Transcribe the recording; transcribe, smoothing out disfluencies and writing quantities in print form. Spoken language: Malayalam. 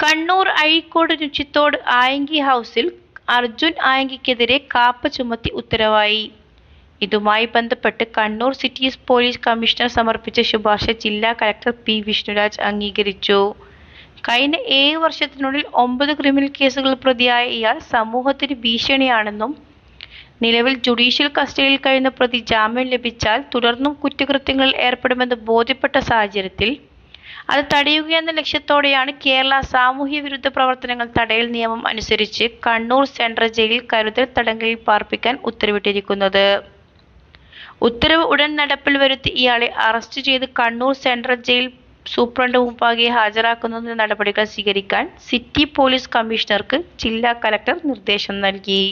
കണ്ണൂർ അഴീക്കോട് രുചിത്തോട് ആയങ്കി ഹൗസിൽ അർജുൻ ആയങ്കിക്കെതിരെ കാപ്പ ചുമത്തി ഉത്തരവായി. ഇതുമായി ബന്ധപ്പെട്ട് കണ്ണൂർ സിറ്റി പോലീസ് കമ്മീഷണർ സമർപ്പിച്ച ശുപാർശ ജില്ലാ കളക്ടർ പി വിഷ്ണുരാജ് അംഗീകരിച്ചു. കഴിഞ്ഞ 7 വർഷത്തിനുള്ളിൽ 9 ക്രിമിനൽ കേസുകൾ പ്രതിയായ ഇയാൾ സമൂഹത്തിന് ഭീഷണിയാണെന്നും നിലവിൽ ജുഡീഷ്യൽ കസ്റ്റഡിയിൽ കഴിയുന്ന പ്രതി ജാമ്യം ലഭിച്ചാൽ തുടർന്നും കുറ്റകൃത്യങ്ങളിൽ ഏർപ്പെടുമെന്ന് ബോധ്യപ്പെട്ട സാഹചര്യത്തിൽ അത് തടയുകയെന്ന ലക്ഷ്യത്തോടെയാണ് കേരള സാമൂഹ്യ വിരുദ്ധ പ്രവർത്തനങ്ങൾ തടയൽ നിയമം അനുസരിച്ച് കണ്ണൂർ സെൻട്രൽ ജയിലിൽ കരുതൽ തടങ്കലിൽ പാർപ്പിക്കാൻ ഉത്തരവിട്ടിരിക്കുന്നത്. ഉത്തരവ് ഉടൻ നടപ്പിൽ വരുത്തി ഇയാളെ അറസ്റ്റ് ചെയ്ത് കണ്ണൂർ സെൻട്രൽ ജയിൽ സൂപ്രണ്ട് മുമ്പാകെ ഹാജരാക്കുന്നതിന് നടപടികൾ സ്വീകരിക്കാൻ സിറ്റി പോലീസ് കമ്മീഷണർക്ക് ജില്ലാ കളക്ടർ നിർദ്ദേശം നൽകി.